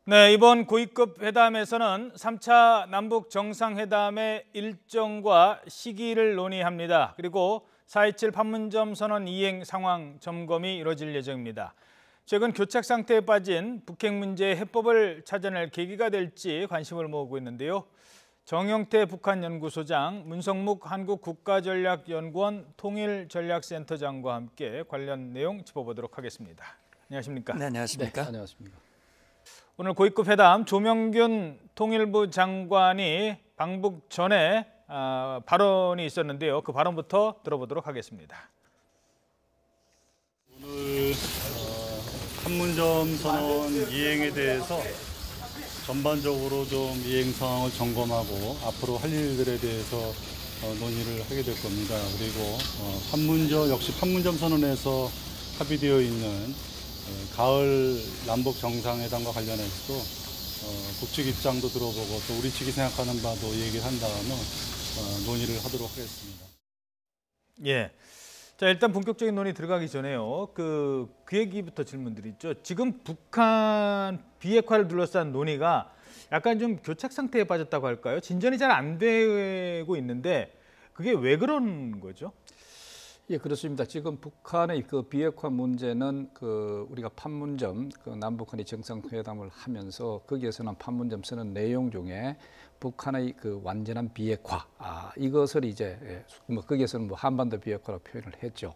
네, 이번 고위급 회담에서는 3차 남북 정상회담의 일정과 시기를 논의합니다. 그리고 4.27 판문점 선언 이행 상황 점검이 이뤄질 예정입니다. 최근 교착 상태에 빠진 북핵 문제의 해법을 찾아낼 계기가 될지 관심을 모으고 있는데요. 정영태 북한연구소장, 문성묵 한국국가전략연구원 통일전략센터장과 함께 관련 내용 짚어보도록 하겠습니다. 안녕하십니까? 네, 안녕하십니까? 네, 안녕하십니까? 오늘 고위급 회담 조명균 통일부 장관이 방북 전에 발언이 있었는데요. 그 발언부터 들어보도록 하겠습니다. 오늘 판문점 선언 이행에 대해서 전반적으로 좀 이행 상황을 점검하고 앞으로 할 일들에 대해서 논의를 하게 될 겁니다. 그리고 역시 판문점 선언에서 합의되어 있는 가을 남북 정상회담과 관련해서도 북측 입장도 들어보고 또 우리 측이 생각하는 바도 얘기를 한 다음에 논의를 하도록 하겠습니다. 예. 자, 일단 본격적인 논의 들어가기 전에요. 그 얘기부터 질문드리죠. 지금 북한 비핵화를 둘러싼 논의가 약간 좀 교착 상태에 빠졌다고 할까요? 진전이 잘 안 되고 있는데 그게 왜 그런 거죠? 예, 그렇습니다. 지금 북한의 그 비핵화 문제는 우리가 판문점 남북한이 정상회담을 하면서 거기에서는 판문점 선언 내용 중에 북한의 그 완전한 비핵화 이것을 이제 거기에서는 한반도 비핵화로 표현을 했죠.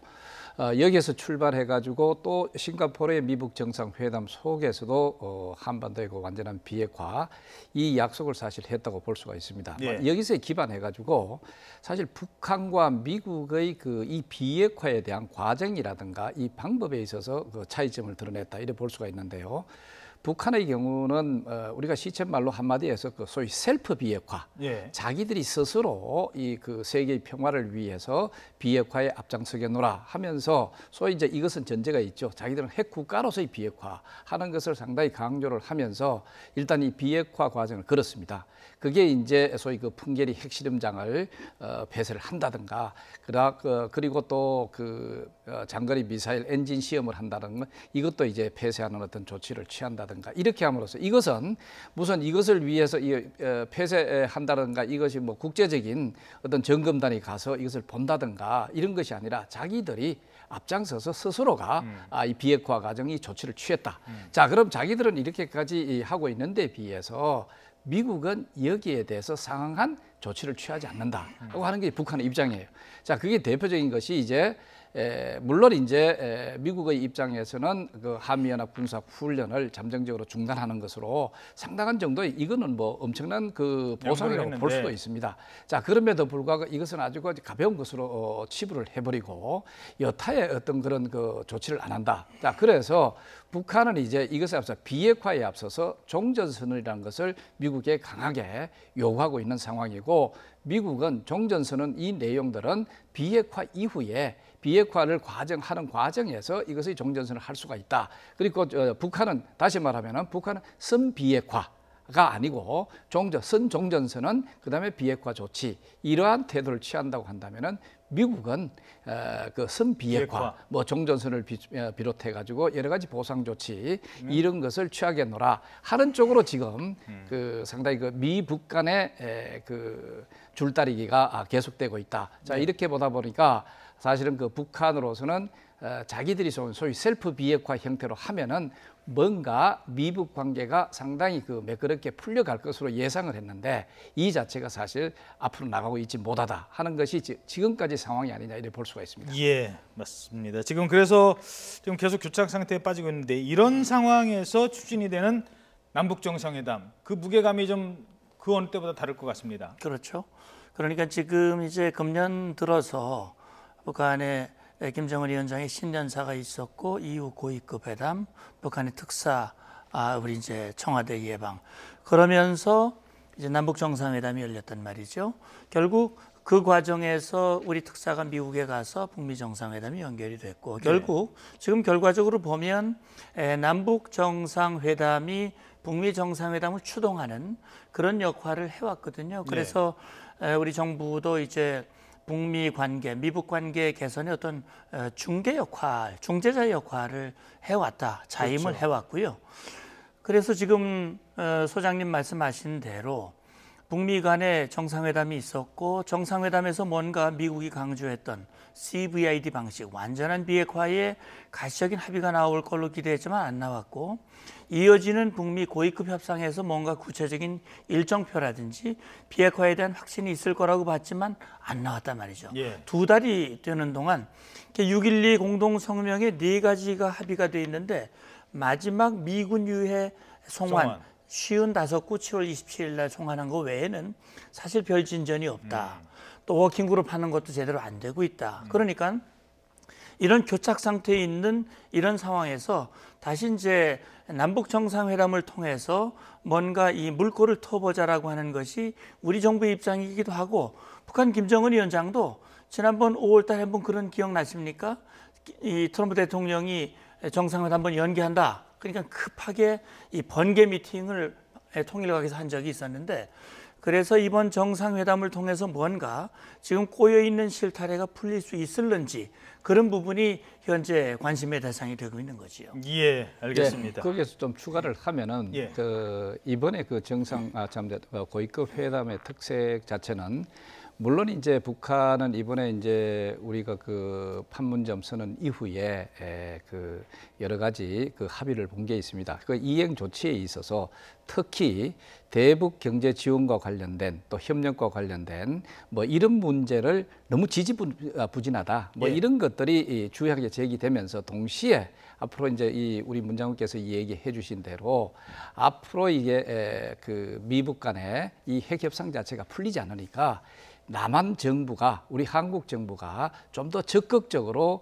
여기에서 출발해 가지고 또 싱가포르의 미북 정상회담 속에서도 한반도의 그 완전한 비핵화 이 약속을 사실 했다고 볼 수가 있습니다. 예. 여기서 기반해 가지고 사실 북한과 미국의 이 비핵화에 대한 과정이라든가 이 방법에 있어서 그 차이점을 드러냈다 이렇게 볼 수가 있는데요. 북한의 경우는 우리가 시쳇말로 한마디에서 소위 셀프 비핵화, 예. 자기들이 스스로 이 세계의 평화를 위해서 비핵화에 앞장서겠노라 하면서 소위 이제 이것은 전제가 있죠. 자기들은 핵 국가로서의 비핵화하는 것을 상당히 강조를 하면서 일단 이 비핵화 과정을 걸었습니다. 그게 이제 소위 풍계리 핵실험장을 폐쇄를 한다든가, 그리고 또 장거리 미사일 엔진 시험을 한다든가, 이것도 이제 폐쇄하는 어떤 조치를 취한다든가 이렇게 함으로써 이것은 무슨 이것을 위해서 폐쇄한다든가 이것이 뭐 국제적인 어떤 점검단이 가서 이것을 본다든가 이런 것이 아니라 자기들이 앞장서서 스스로가 이 비핵화 과정이 조치를 취했다. 자, 그럼 자기들은 이렇게까지 하고 있는데 비해서 미국은 여기에 대해서 상응한 조치를 취하지 않는다고 하는 게 북한의 입장이에요. 자, 그게 대표적인 것이 이제 물론 이제 미국의 입장에서는 그 한미연합 군사 훈련을 잠정적으로 중단하는 것으로 상당한 정도의 이거는 뭐 엄청난 그 보상이라고 볼 수도 있습니다. 자, 그럼에도 불구하고 이것은 아주 가벼운 것으로 치부를 해버리고 여타의 어떤 그런 그 조치를 안 한다. 자, 그래서 북한은 이제 이것에 앞서 비핵화에 앞서서 종전선언이라는 것을 미국에 강하게 요구하고 있는 상황이고, 미국은 종전선언 이 내용들은 비핵화 이후에 비핵화를 하는 과정에서 이것의 종전선언을 할 수가 있다. 그리고 북한은 다시 말하면 북한은 선비핵화가 아니고 선종전선언 그다음에 비핵화 조치 이러한 태도를 취한다고 한다면은 미국은 그 선비핵화, 뭐 종전선을 비롯해 가지고 여러 가지 보상 조치 이런 것을 취하겠노라 하는 쪽으로 지금 상당히 미북 간의 줄다리기가 계속되고 있다. 자, 이렇게 보다 보니까 사실은 북한으로서는 자기들이 소위 셀프 비핵화 형태로 하면은 뭔가 미북 관계가 상당히 매끄럽게 풀려갈 것으로 예상을 했는데 이 자체가 사실 앞으로 나가고 있지 못하다 하는 것이 지금까지 상황이 아니냐 이렇게 볼 수가 있습니다. 예, 맞습니다. 지금 그래서 지금 계속 교착 상태에 빠지고 있는데 이런 상황에서 추진이 되는 남북 정상회담 그 무게감이 좀 그 어느 때보다 다를 것 같습니다. 그렇죠. 그러니까 지금 이제 금년 들어서 북한의 김정은 위원장의 신년사가 있었고 이후 고위급 회담, 북한의 특사, 우리 이제 청와대 예방 그러면서 이제 남북 정상회담이 열렸단 말이죠. 결국 그 과정에서 우리 특사가 미국에 가서 북미 정상회담이 연결이 됐고 결국 지금 결과적으로 보면 남북 정상회담이 북미 정상회담을 추동하는 그런 역할을 해왔거든요. 그래서 우리 정부도 이제 북미 관계, 미북 관계 개선의 어떤 중개자 역할을 해왔다. 자임을 해왔고요. 그래서 지금 소장님 말씀하신 대로 북미 간의 정상회담이 있었고 정상회담에서 뭔가 미국이 강조했던 CVID 방식, 완전한 비핵화에 가시적인 합의가 나올 걸로 기대했지만 안 나왔고 이어지는 북미 고위급 협상에서 뭔가 구체적인 일정표라든지 비핵화에 대한 확신이 있을 거라고 봤지만 안 나왔단 말이죠. 예. 2달이 되는 동안 6.12 공동성명에 4가지가 합의가 돼 있는데 마지막 미군 유해 송환 55구 7월 27일 날 송환한 거 외에는 사실 별 진전이 없다. 또 워킹그룹 하는 것도 제대로 안 되고 있다. 그러니까 이런 교착 상태에 있는 이런 상황에서 다시 이제 남북 정상회담을 통해서 뭔가 이 물꼬를 터보자라고 하는 것이 우리 정부의 입장이기도 하고 북한 김정은 위원장도 지난번 5월 달에 한번 그런 기억나십니까? 이 트럼프 대통령이 정상회담 한번 연기한다. 그러니까 급하게 이 번개 미팅을 통일각에서 한 적이 있었는데 그래서 이번 정상회담을 통해서 뭔가 지금 꼬여있는 실타래가 풀릴 수 있을는지 그런 부분이 현재 관심의 대상이 되고 있는 거지요. 예, 알겠습니다. 거기에서 좀 추가를 하면은 예. 이번에 그 고위급 회담의 특색 자체는 물론 이제 북한은 이번에 이제 우리가 그 판문점 선언 이후에 그 여러 가지 그 합의를 본 게 있습니다. 그 이행 조치에 있어서 특히 대북 경제 지원과 관련된 또 협력과 관련된 뭐 이런 문제를 너무 지지부진하다. 뭐 예. 이런 것들이 주요하게 제기되면서 동시에 앞으로 이제 우리 문장관께서 얘기해 주신 대로 앞으로 이게 그 미북 간의 이 핵 협상 자체가 풀리지 않으니까 남한 정부가 우리 한국 정부가 좀 더 적극적으로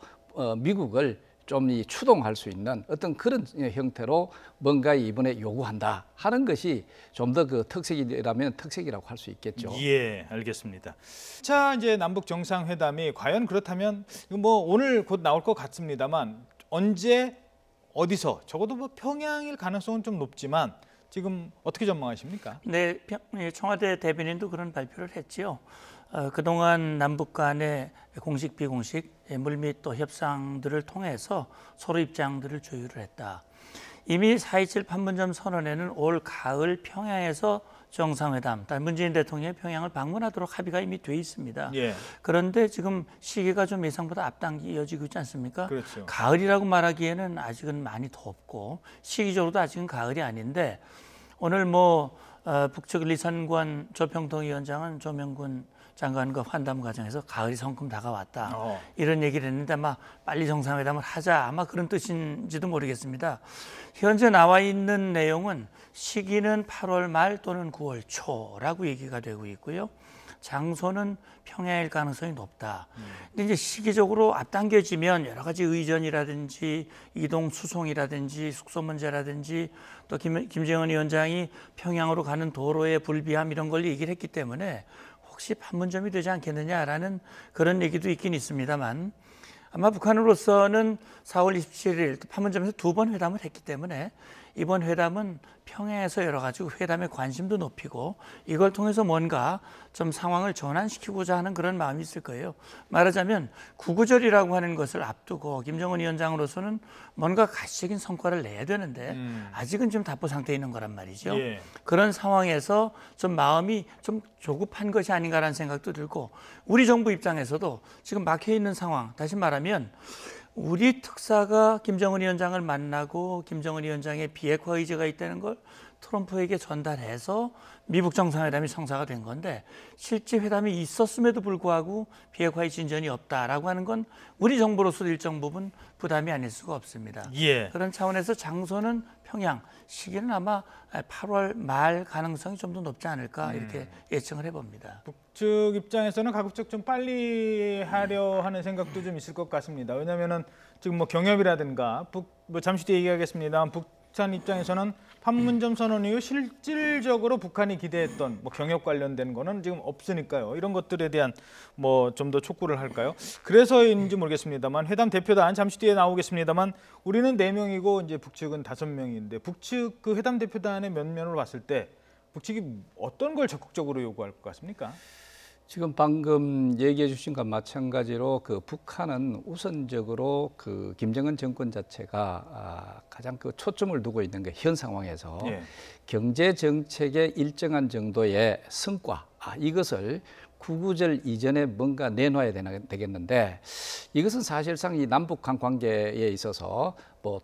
미국을 좀 추동할 수 있는 어떤 그런 형태로 뭔가 이번에 요구한다 하는 것이 좀 더 그 특색이라면 특색이라고 할 수 있겠죠. 예, 알겠습니다. 자, 이제 남북 정상회담이 과연 그렇다면 뭐 오늘 곧 나올 것 같습니다만 언제 어디서 적어도 뭐 평양일 가능성은 좀 높지만 지금 어떻게 전망하십니까? 네, 청와대 대변인도 그런 발표를 했지요. 그동안 남북 간의 공식 비공식 물밑 또 협상들을 통해서 서로 입장들을 조율을 했다. 이미 4.27 판문점 선언에는 올 가을 평양에서 정상회담, 문재인 대통령이 평양을 방문하도록 합의가 이미 돼 있습니다. 예. 그런데 지금 시기가 좀 예상보다 앞당겨지고 있지 않습니까? 그렇죠. 가을이라고 말하기에는 아직은 많이 덥고 시기적으로도 아직은 가을이 아닌데 오늘 뭐 북측 리선관 조평통위원장은 조명군 장관과 환담 과정에서 가을이 성큼 다가왔다. 이런 얘기를 했는데 아마 빨리 정상회담을 하자 아마 그런 뜻인지도 모르겠습니다. 현재 나와 있는 내용은 시기는 8월 말 또는 9월 초라고 얘기가 되고 있고요. 장소는 평양일 가능성이 높다. 근데 이제 시기적으로 앞당겨지면 여러 가지 의전이라든지 이동 수송이라든지 숙소 문제라든지 또 김정은 위원장이 평양으로 가는 도로의 불비함 이런 걸 얘기를 했기 때문에 혹시 판문점이 되지 않겠느냐라는 그런 얘기도 있긴 있습니다만 아마 북한으로서는 4월 27일 판문점에서 2번 회담을 했기 때문에 이번 회담은 평양에서 여러 가지 회담에 관심도 높이고 이걸 통해서 뭔가 좀 상황을 전환시키고자 하는 그런 마음이 있을 거예요. 말하자면 구구절이라고 하는 것을 앞두고 김정은 위원장으로서는 뭔가 가시적인 성과를 내야 되는데 아직은 좀 답보 상태에 있는 거란 말이죠. 예. 그런 상황에서 좀 마음이 좀 조급한 것이 아닌가라는 생각도 들고 우리 정부 입장에서도 지금 막혀 있는 상황, 다시 말하면 우리 특사가 김정은 위원장을 만나고 김정은 위원장의 비핵화 의지가 있다는 걸 트럼프에게 전달해서 미북 정상회담이 성사가 된 건데 실제 회담이 있었음에도 불구하고 비핵화의 진전이 없다라고 하는 건 우리 정부로서 일정 부분 부담이 아닐 수가 없습니다. 예. 그런 차원에서 장소는 평양, 시기는 아마 8월 말 가능성이 좀 더 높지 않을까 이렇게 예측을 해봅니다. 북측 입장에서는 가급적 좀 빨리 하려 하는 생각도 좀 있을 것 같습니다. 왜냐하면은 지금 뭐 경협이라든가 뭐 잠시 뒤에 얘기하겠습니다만 북한 입장에서는 판문점 선언 이후 실질적으로 북한이 기대했던 뭐 경협 관련된 거는 지금 없으니까요. 이런 것들에 대한 뭐 좀 더 촉구를 할까요? 그래서인지 모르겠습니다만 회담 대표단 잠시 뒤에 나오겠습니다만 우리는 4명이고 이제 북측은 5명인데 북측 그 회담 대표단의 면면으로 봤을 때 북측이 어떤 걸 적극적으로 요구할 것 같습니까? 지금 방금 얘기해 주신 것과 마찬가지로 그 북한은 우선적으로 그 김정은 정권 자체가 가장 그 초점을 두고 있는 게 현 상황에서 예. 경제 정책의 일정한 정도의 성과 이것을 구구절 이전에 뭔가 내놔야 되겠는데 이것은 사실상 이 남북한 관계에 있어서 뭐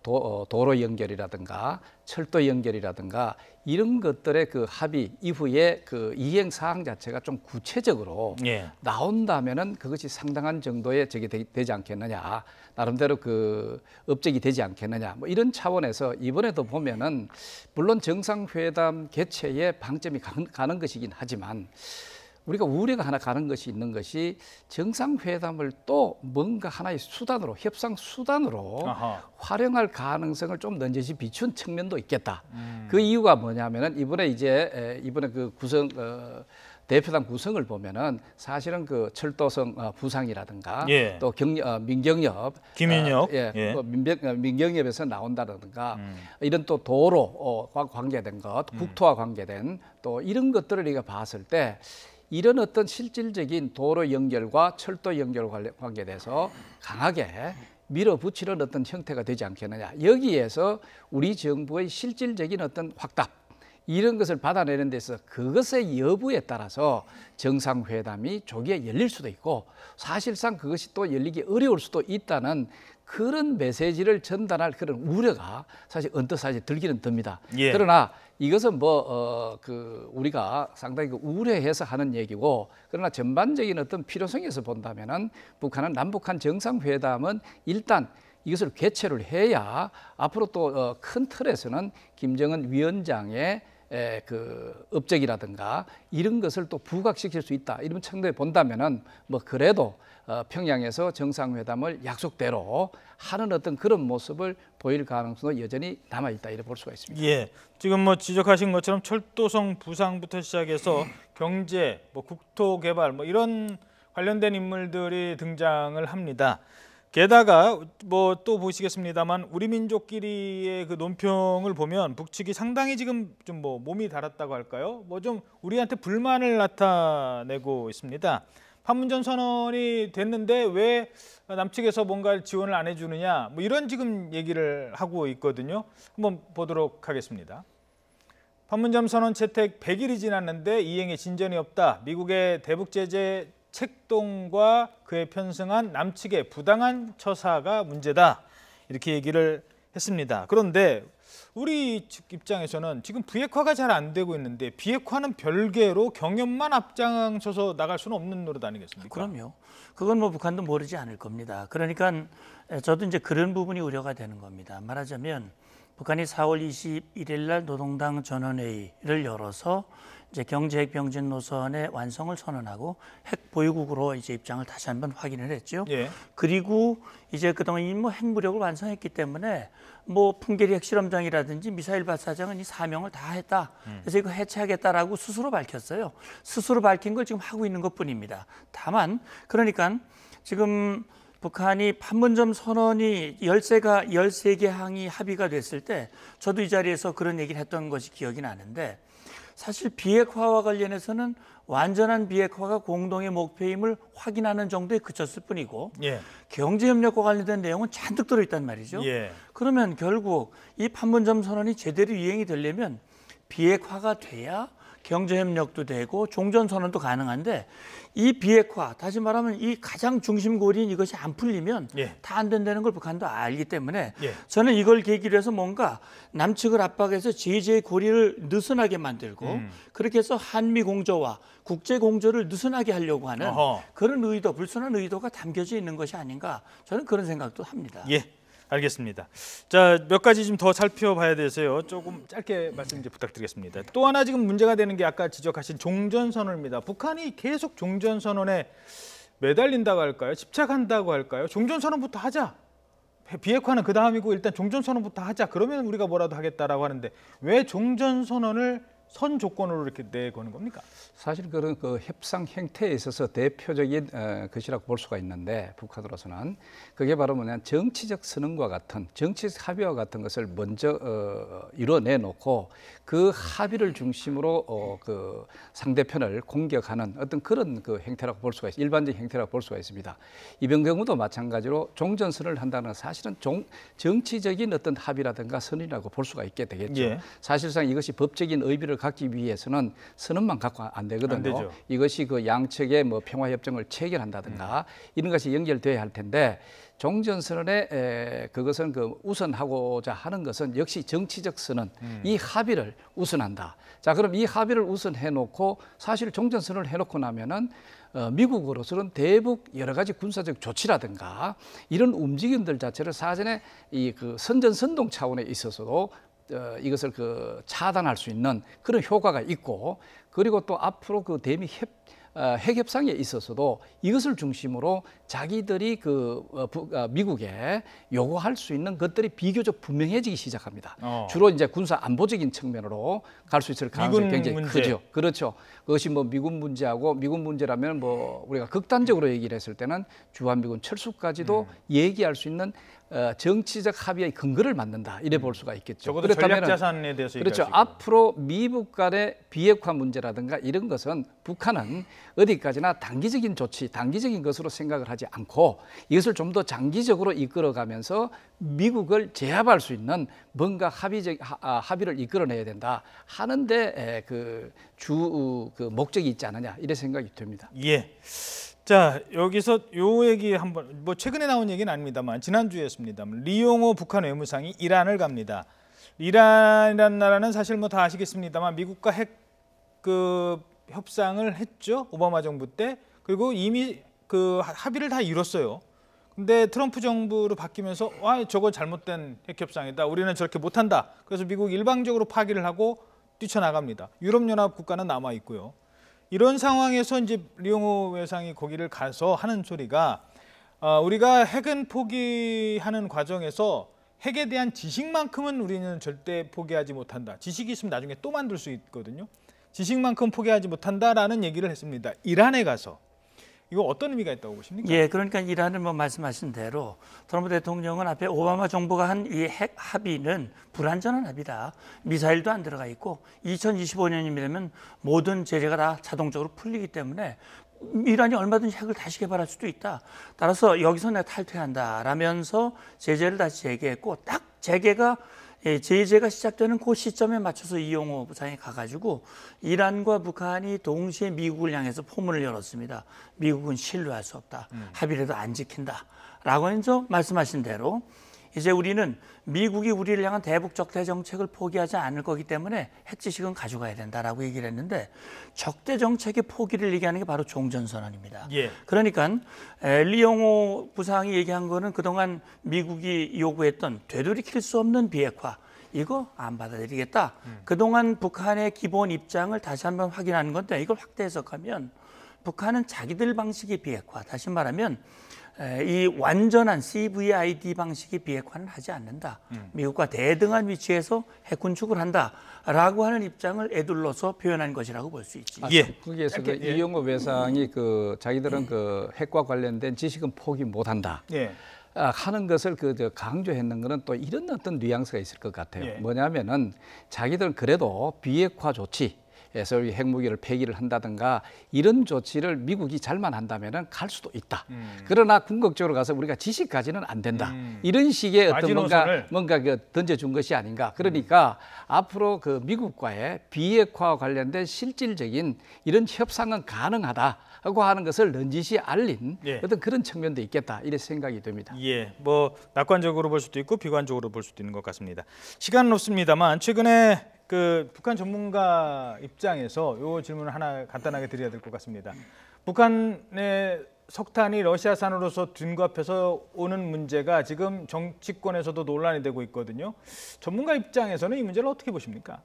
도로 연결이라든가 철도 연결이라든가 이런 것들의 그 합의 이후에 그 이행 사항 자체가 좀 구체적으로 예. 나온다면은 그것이 상당한 정도의 적이 되지 않겠느냐, 나름대로 그 업적이 되지 않겠느냐, 뭐 이런 차원에서 이번에도 보면은 물론 정상회담 개최에 방점이 가는 것이긴 하지만 우리가 우려가 하나 가는 것이 있는 것이 정상회담을 또 뭔가 하나의 수단으로 협상 수단으로 아하. 활용할 가능성을 좀 넌지시 비춘 측면도 있겠다. 그 이유가 뭐냐면은 이번에 그 구성 대표단 구성을 보면은 사실은 그 철도성 부상이라든가 예. 또 민경협 김인혁 예. 뭐 민경협에서 나온다든가 이런 또 도로와 관계된 것, 국토와 관계된 또 이런 것들을 우리가 봤을 때 이런 어떤 실질적인 도로 연결과 철도 연결 관계돼서 강하게 밀어붙이는 어떤 형태가 되지 않겠느냐. 여기에서 우리 정부의 실질적인 어떤 확답 이런 것을 받아내는 데서 그것의 여부에 따라서 정상회담이 조기에 열릴 수도 있고 사실상 그것이 또 열리기 어려울 수도 있다는 그런 메시지를 전달할 그런 우려가 사실 언뜻 사실 들기는 듭니다. 예. 그러나 이것은 우리가 상당히 우려해서 하는 얘기고 그러나 전반적인 어떤 필요성에서 본다면은 북한은 남북한 정상회담은 일단 이것을 개최를 해야 앞으로 또 큰 틀에서는 김정은 위원장의 그 업적이라든가 이런 것을 또 부각시킬 수 있다. 이런 측면에 본다면은 뭐 그래도 평양에서 정상회담을 약속대로 하는 어떤 그런 모습을 보일 가능성도 여전히 남아 있다 이렇게 볼 수가 있습니다. 예, 지금 뭐 지적하신 것처럼 철도성 부상부터 시작해서 경제, 뭐 국토 개발 뭐 이런 관련된 인물들이 등장을 합니다. 게다가 뭐 또 보시겠습니다만 우리 민족끼리의 그 논평을 보면 북측이 상당히 지금 좀 뭐 몸이 달았다고 할까요? 뭐 좀 우리한테 불만을 나타내고 있습니다. 판문점 선언이 됐는데 왜 남측에서 뭔가 지원을 안 해주느냐 뭐 이런 지금 얘기를 하고 있거든요. 한번 보도록 하겠습니다. 판문점 선언 채택 100일이 지났는데 이행에 진전이 없다. 미국의 대북 제재 책동과 그에 편승한 남측의 부당한 처사가 문제다. 이렇게 얘기를 했습니다. 그런데 우리 측 입장에서는 지금 비핵화가 잘 안 되고 있는데 비핵화는 별개로 경협만 앞장서서 나갈 수는 없는 노릇 아니겠습니까? 그럼요. 그건 뭐 북한도 모르지 않을 겁니다. 그러니까 저도 이제 그런 부분이 우려가 되는 겁니다. 말하자면 북한이 4월 21일 날 노동당 전원회의를 열어서 이제 경제핵 병진 노선의 완성을 선언하고 핵 보유국으로 이제 입장을 다시 한번 확인을 했죠. 예. 그리고 이제 그동안 뭐 핵무력을 완성했기 때문에 뭐 풍계리 핵실험장이라든지 미사일 발사장은 이 사명을 다 했다. 그래서 이거 해체하겠다라고 스스로 밝혔어요. 스스로 밝힌 걸 지금 하고 있는 것뿐입니다. 다만 그러니까 지금 북한이 판문점 선언이 13개 항이 합의가 됐을 때 저도 이 자리에서 그런 얘기를 했던 것이 기억이 나는데 사실 비핵화와 관련해서는 완전한 비핵화가 공동의 목표임을 확인하는 정도에 그쳤을 뿐이고 예. 경제협력과 관련된 내용은 잔뜩 들어있단 말이죠. 예. 그러면 결국 이 판문점 선언이 제대로 이행이 되려면 비핵화가 돼야 경제협력도 되고 종전선언도 가능한데 이 비핵화, 다시 말하면 이 가장 중심고리인 이것이 안 풀리면 예. 다 안 된다는 걸 북한도 알기 때문에 예. 저는 이걸 계기로 해서 뭔가 남측을 압박해서 제재의 고리를 느슨하게 만들고 그렇게 해서 한미 공조와 국제 공조를 느슨하게 하려고 하는 어허. 그런 의도, 불순한 의도가 담겨져 있는 것이 아닌가 저는 그런 생각도 합니다. 예. 알겠습니다. 자, 몇 가지 좀 더 살펴봐야 돼서요. 조금 짧게 말씀 이제 부탁드리겠습니다. 또 하나 지금 문제가 되는 게 아까 지적하신 종전선언입니다. 북한이 계속 종전선언에 매달린다고 할까요? 집착한다고 할까요? 종전선언부터 하자. 비핵화는 그 다음이고 일단 종전선언부터 하자. 그러면 우리가 뭐라도 하겠다라고 하는데 왜 종전선언을 선 조건으로 이렇게 내거는 겁니까? 사실 그런 그 협상 행태에 있어서 대표적인 것이라고 볼 수가 있는데 북한으로서는 그게 바로 뭐냐 정치적 선언과 같은 정치적 합의와 같은 것을 먼저 이뤄내 놓고 그 합의를 중심으로 그 상대편을 공격하는 어떤 그런 그 행태라고 볼 수가 있습니다. 일반적인 행태라고 볼 수가 있습니다. 이번 경우도 마찬가지로 종전선언을 한다는 건 사실은 정치적인 어떤 합의라든가 선언이라고 볼 수가 있게 되겠죠. 예. 사실상 이것이 법적인 의미를 갖기 위해서는 선언만 갖고 안 되거든요. 안 되죠. 이것이 그 양측의 뭐 평화협정을 체결한다든가 이런 것이 연결돼야 할 텐데 종전선언에 그것은 그 우선하고자 하는 것은 역시 정치적 선언, 이 합의를 우선한다. 자, 그럼 이 합의를 우선해 놓고 사실 종전선언을 해놓고 나면은 미국으로서는 대북 여러 가지 군사적 조치라든가 이런 움직임들 자체를 사전에 이 그 선전선동 차원에 있어서도 이것을 그 차단할 수 있는 그런 효과가 있고 그리고 또 앞으로 그 대미 핵협상에 있어서도 이것을 중심으로 자기들이 미국에 요구할 수 있는 것들이 비교적 분명해지기 시작합니다. 주로 이제 군사 안보적인 측면으로 갈 수 있을 가능성이 굉장히 문제. 크죠. 그렇죠. 그것이 뭐 미군 문제하고 미군 문제라면 뭐 우리가 극단적으로 얘기를 했을 때는 주한미군 철수까지도 얘기할 수 있는 정치적 합의의 근거를 만든다 이래 볼 수가 있겠죠. 적어도 전략 자산에 대해서 그렇죠. 얘기할 수 있고. 앞으로 미국 간의 비핵화 문제라든가 이런 것은 북한은 어디까지나 단기적인 조치, 단기적인 것으로 생각을 하지 않고 이것을 좀 더 장기적으로 이끌어가면서 미국을 제압할 수 있는 뭔가 합의를 이끌어내야 된다 하는데 그 목적이 있지 않느냐 이런 생각이 듭니다. 예. 자, 여기서 요 얘기 한번 뭐 최근에 나온 얘기는 아닙니다만 지난주였습니다만 리용호 북한 외무상이 이란을 갑니다. 이란이라는 나라는 사실 뭐 다 아시겠습니다만 미국과 핵 그 협상을 했죠. 오바마 정부 때. 그리고 이미 그 합의를 다 이뤘어요. 근데 트럼프 정부로 바뀌면서 저거 잘못된 핵 협상이다. 우리는 저렇게 못한다. 그래서 미국이 일방적으로 파기를 하고 뛰쳐나갑니다. 유럽연합 국가는 남아 있고요. 이런 상황에서 이제 리용호 외상이 거기를 가서 하는 소리가 우리가 핵은 포기하는 과정에서 핵에 대한 지식만큼은 우리는 절대 포기하지 못한다. 지식이 있으면 나중에 또 만들 수 있거든요. 지식만큼 포기하지 못한다라는 얘기를 했습니다. 이란에 가서. 이거 어떤 의미가 있다고 보십니까? 예, 그러니까 이란은 뭐 말씀하신 대로 트럼프 대통령은 앞에 오바마 정부가 한 이 핵 합의는 불완전한 합의다. 미사일도 안 들어가 있고 2025년이 되면 모든 제재가 다 자동적으로 풀리기 때문에 이란이 얼마든지 핵을 다시 개발할 수도 있다. 따라서 여기서 내가 탈퇴한다라면서 제재를 다시 재개했고 딱 제재가 시작되는 그 시점에 맞춰서 이용호 부상이 가가지고 이란과 북한이 동시에 미국을 향해서 포문을 열었습니다. 미국은 신뢰할 수 없다. 합의라도 안 지킨다라고 해서 말씀하신 대로 이제 우리는 미국이 우리를 향한 대북 적대 정책을 포기하지 않을 거기 때문에 핵 지식은 가져가야 된다라고 얘기를 했는데 적대 정책의 포기를 얘기하는 게 바로 종전선언입니다. 예. 그러니까 리용호 부상이 얘기한 거는 그동안 미국이 요구했던 되돌이킬 수 없는 비핵화 이거 안 받아들이겠다. 그동안 북한의 기본 입장을 다시 한번 확인하는 건데 이걸 확대 해석하면 북한은 자기들 방식의 비핵화 다시 말하면 이 완전한 CVID 방식의 비핵화는 하지 않는다. 미국과 대등한 위치에서 핵 군축을 한다라고 하는 입장을 에둘러서 표현한 것이라고 볼 수 있지. 예. 거기에서 그 이용호 외상이 그 자기들은 그 핵과 관련된 지식은 포기 못한다. 예. 하는 것을 강조했는 것은 또 이런 어떤 뉘앙스가 있을 것 같아요. 예. 뭐냐면은 자기들은 그래도 비핵화 조치. 에서 핵무기를 폐기를 한다든가 이런 조치를 미국이 잘만 한다면은 갈 수도 있다. 그러나 궁극적으로 가서 우리가 지식까지는 안 된다. 이런 식의 어떤 뭔가 던져준 것이 아닌가. 그러니까 앞으로 그 미국과의 비핵화와 관련된 실질적인 이런 협상은 가능하다고 하는 것을 넌지시 알린 어떤 그런 측면도 있겠다. 이런 생각이 듭니다. 예, 뭐 낙관적으로 볼 수도 있고 비관적으로 볼 수도 있는 것 같습니다. 시간은 없습니다만 최근에 그 북한 전문가 입장에서 요 질문을 하나 간단하게 드려야 될 것 같습니다. 북한의 석탄이 러시아산으로서 둔갑해서 오는 문제가 지금 정치권에서도 논란이 되고 있거든요. 전문가 입장에서는 이 문제를 어떻게 보십니까?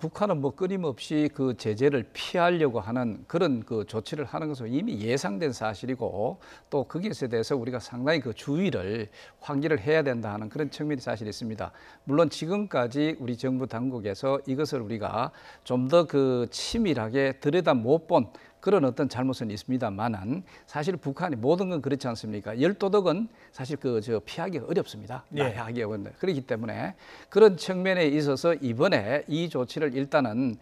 북한은 뭐 끊임없이 그 제재를 피하려고 하는 그런 그 조치를 하는 것은 이미 예상된 사실이고 또 거기에 대해서 우리가 상당히 그 주의를 환기를 해야 된다 하는 그런 측면이 사실 있습니다. 물론 지금까지 우리 정부 당국에서 이것을 우리가 좀 더 그 치밀하게 들여다 못 본 그런 어떤 잘못은 있습니다만은 사실 북한이 모든 건 그렇지 않습니까? 열도덕은 사실 피하기가 어렵습니다. 하기가 어렵습니다. 그렇기 때문에 그런 측면에 있어서 이번에 이 조치를 일단은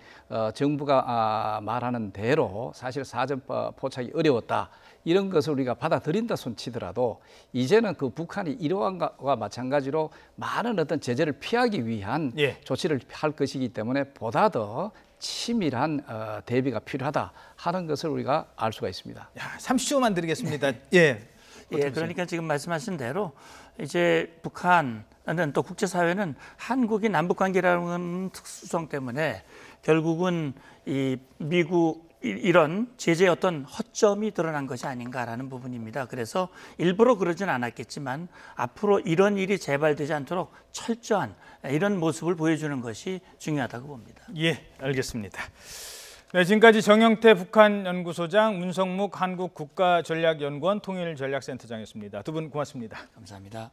정부가 말하는 대로 사실 사전 포착이 어려웠다. 이런 것을 우리가 받아들인다 손치더라도 이제는 그 북한이 이러한 것과 마찬가지로 많은 어떤 제재를 피하기 위한 조치를 할 것이기 때문에 보다 더 치밀한 대비가 필요하다 하는 것을 우리가 알 수가 있습니다. 30초만 드리겠습니다. 그러니까 지금 말씀하신 대로 이제 북한은 또 국제사회는 한국이 남북관계라는 특수성 때문에 결국은 이 미국 이런 제재의 어떤 허점이 드러난 것이 아닌가라는 부분입니다. 그래서 일부러 그러진 않았겠지만 앞으로 이런 일이 재발되지 않도록 철저한 이런 모습을 보여주는 것이 중요하다고 봅니다. 알겠습니다. 네, 지금까지 정영태 북한 연구소장, 문성묵 한국국가전략연구원 통일전략센터장이었습니다. 두 분 고맙습니다. 감사합니다.